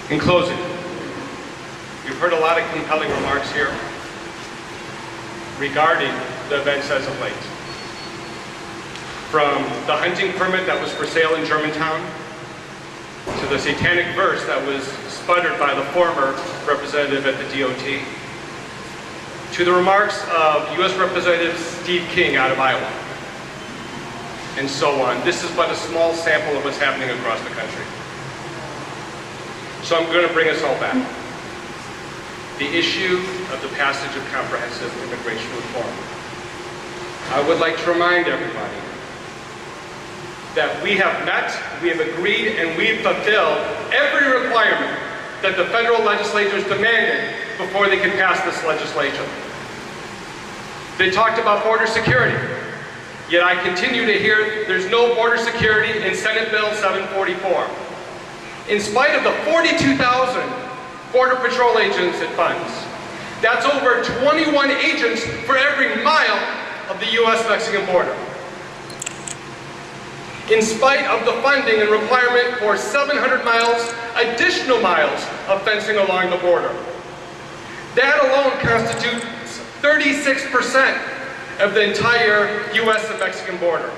In closing, you've heard a lot of compelling remarks here regarding the events as of late. From the hunting permit that was for sale in Germantown, to the satanic verse that was sputtered by the former representative at the DOT, to the remarks of U.S. Representative Steve King out of Iowa, and so on. This is but a small sample of what's happening across the country. So I'm going to bring us all back. The issue of the passage of comprehensive immigration reform. I would like to remind everybody that we have met, we have agreed, and we've fulfilled every requirement that the federal legislators demanded before they could pass this legislation. They talked about border security, yet I continue to hear there's no border security in Senate Bill 744. In spite of the 42,000 Border Patrol agents it funds, that's over 21 agents for every mile of the U.S.-Mexican border. In spite of the funding and requirement for 700 miles, additional miles of fencing along the border. That alone constitutes 36% of the entire U.S. and Mexican border.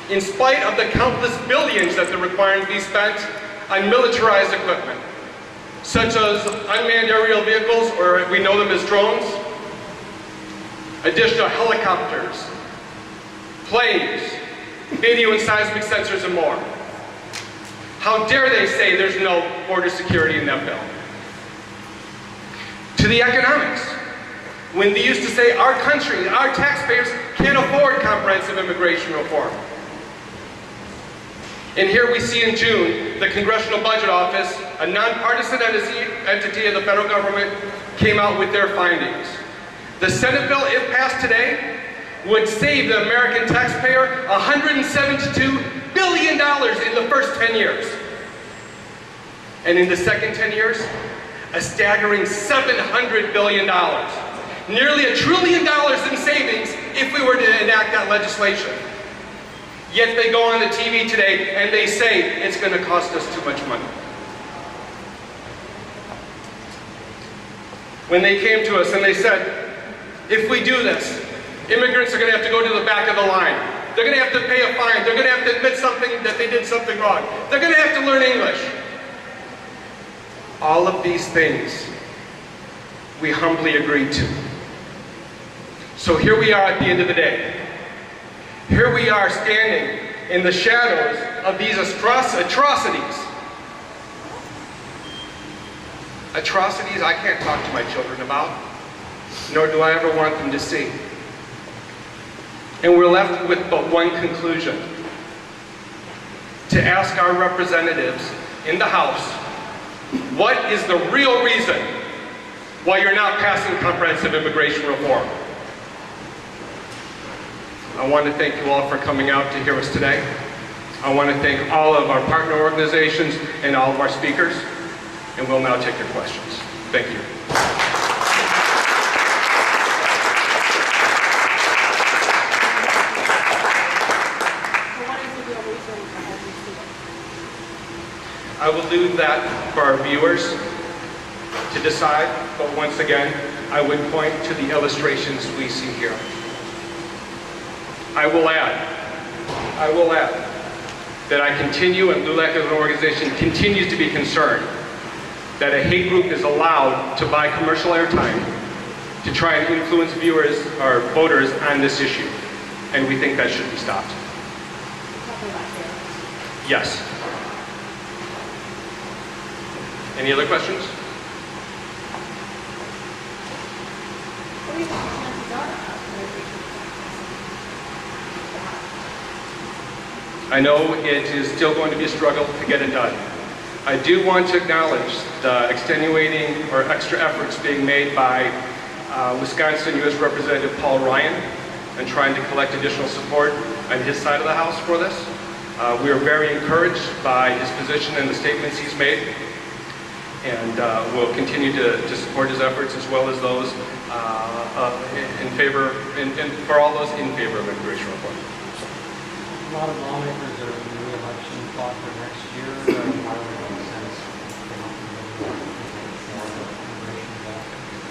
In spite of the countless billions that they're requiring to be spent on militarized equipment, such as unmanned aerial vehicles, or we know them as drones, additional helicopters, planes, video and seismic sensors, and more. How dare they say there's no border security in that bill? To the economics, when they used to say our country, our taxpayers can't afford comprehensive immigration reform. And here we see in June, the Congressional Budget Office, a nonpartisan entity of the federal government, came out with their findings. The Senate bill, if passed today, would save the American taxpayer $172 billion in the first 10 years. And in the second 10 years, a staggering $700 billion. Nearly $1 trillion in savings if we were to enact that legislation. Yet they go on the TV today and they say it's going to cost us too much money. When they came to us and they said, if we do this, immigrants are going to have to go to the back of the line. They're going to have to pay a fine. They're going to have to admit that they did something wrong. They're going to have to learn English. All of these things we humbly agreed to. So here we are at the end of the day. Here we are standing in the shadows of these atrocities. Atrocities I can't talk to my children about, nor do I ever want them to see. And we're left with but one conclusion: to ask our representatives in the House, what is the real reason why you're not passing comprehensive immigration reform? I want to thank you all for coming out to hear us today. I want to thank all of our partner organizations and all of our speakers, and we'll now take your questions. Thank you. I will do that for our viewers to decide, but once again, I would point to the illustrations we see here. I will add that I continue, and LULAC as an organization continues to be concerned that a hate group is allowed to buy commercial airtime to try and influence viewers or voters on this issue. And we think that should be stopped. Yes. Any other questions? I know it is still going to be a struggle to get it done. I do want to acknowledge the extenuating or extra efforts being made by Wisconsin U.S. Representative Paul Ryan and trying to collect additional support on his side of the House for this. We are very encouraged by his position and the statements he's made, and we'll continue to support his efforts as well as those for all those in favor of immigration reform. A lot of lawmakers that are in the re-election fought for next year. Why would it make sense?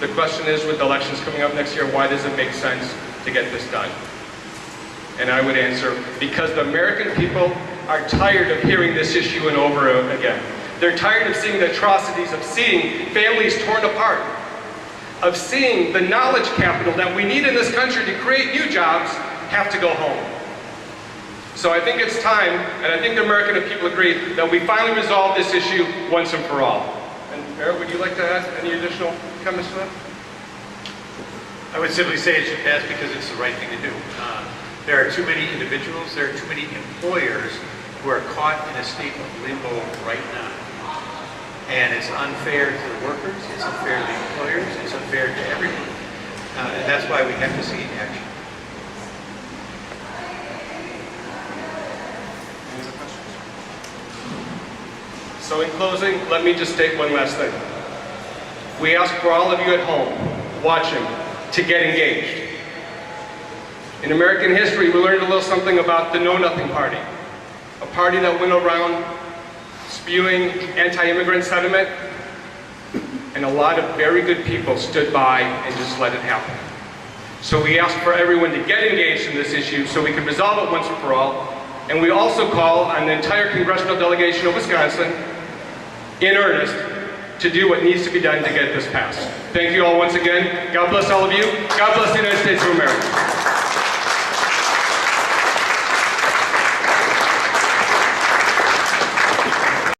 The question is, with the elections coming up next year, why does it make sense to get this done? And I would answer, because the American people are tired of hearing this issue and over again. They're tired of seeing the atrocities, of seeing families torn apart, of seeing the knowledge capital that we need in this country to create new jobs have to go home. So I think it's time, and I think the American people agree, that we finally resolve this issue once and for all. And Eric, would you like to add any additional comments to that? I would simply say it should pass because it's the right thing to do. There are too many individuals, there are too many employers who are caught in a state of limbo right now. And it's unfair to the workers, it's unfair to the employers, it's unfair to everyone. And that's why we have to see action. Any other questions? So in closing, let me just state one last thing. We ask for all of you at home, watching, to get engaged. In American history, we learned a little something about the Know Nothing Party, a party that went around spewing anti-immigrant sentiment, and a lot of very good people stood by and just let it happen. So we ask for everyone to get engaged in this issue so we can resolve it once and for all, and we also call on the entire congressional delegation of Wisconsin, in earnest, to do what needs to be done to get this passed. Thank you all once again. God bless all of you. God bless the United States of America.